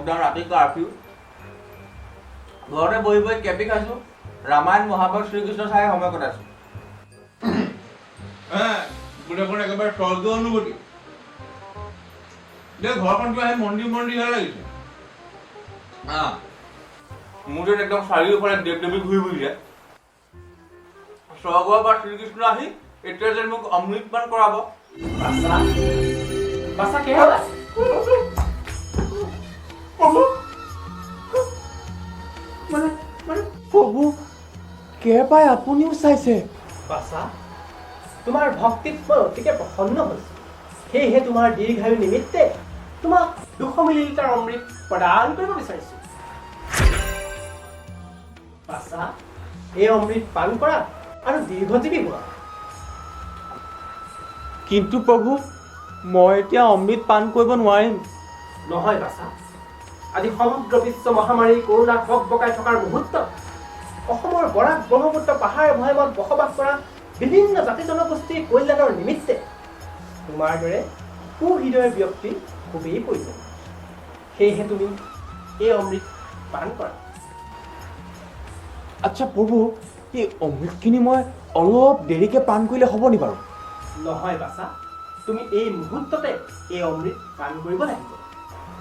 lockdown ৰাতি curfew ঘৰতে বহি বহি কেপি খাইছোঁ ৰামায়ণ মহাভাৰত শ্ৰীকৃষ্ণ চাই সময় কটাইছোঁ গোটেইখন একেবাৰে স্বৰ্গ অনুভূতি ঘৰখন কিবা সেই মন্দিৰহে লাগিছে মোৰ যেন একদম চাৰিওফালে দেৱ দেৱী ঘূৰি ফুৰিছে স্বৰ্গৰ পৰা শ্ৰীকৃষ্ণ আহি এতিয়া যেন মোক অমৃত পান কৰাব বাছা কি মানে প্ৰভু কে পাই আপুনিও চাইছে বাছা তোমাৰ ভক্তিত মই অতিকে প্ৰসন্ন হৈছোঁ সেয়েহে তোমাৰ দীৰ্ঘায়ু নিমিত্তে তোমাক 200 মিলিলিটাৰ অমৃত প্ৰদান কৰিব বিচাৰিছোঁ বাছা এই অমৃত পান কৰা আৰু দীৰ্ঘজীৱী হোৱা কিন্তু প্ৰভু মই এতিয়া অমৃত পান কৰিব নোৱাৰিম নহয় বাছা আজি সমগ্ৰ বিশ্ব মহামাৰী কৰোণা বকাই থকাৰ মুহূৰ্তত অসমৰ বৰাক ব্ৰহ্মপুত্ৰ পাহাৰ ভৈয়ামত বসবাস কৰা বিভিন্ন জাতি জনগোষ্ঠীৰ কল্যাণৰ নিমিত্তে তোমাৰ দৰে সুহৃদয় ব্যক্তি খুবেই প্ৰয়োজন সেয়েহে তুমি এই অমৃত পান কৰা আচ্ছা প্ৰভু এই অমৃতখিনি মই অলপ দেৰিকৈ পান কৰিলে হ'ব নি বাৰু নহয় বাছা তুমি এই মুহূৰ্ততে এই অমৃত পান কৰিব লাগিব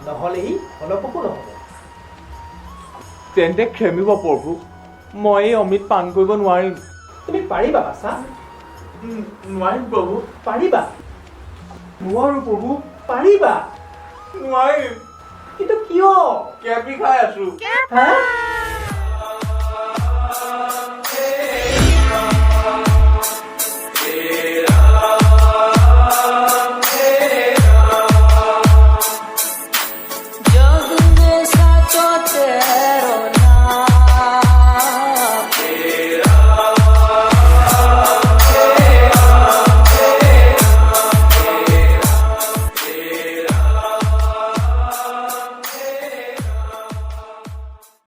নহ'লে ই ফলপ্ৰসূ নহ'ব তেন্তে ক্ষমিব প্ৰভু মই এই অমৃত পান কৰিব নোৱাৰিম তুমি পাৰিবা বাছা নোৱাৰিম প্ৰভু পাৰিবা নোৱাৰো প্ৰভু পাৰিবা নোৱাৰিম কিন্তু কিয় কেপি খাই আছো হা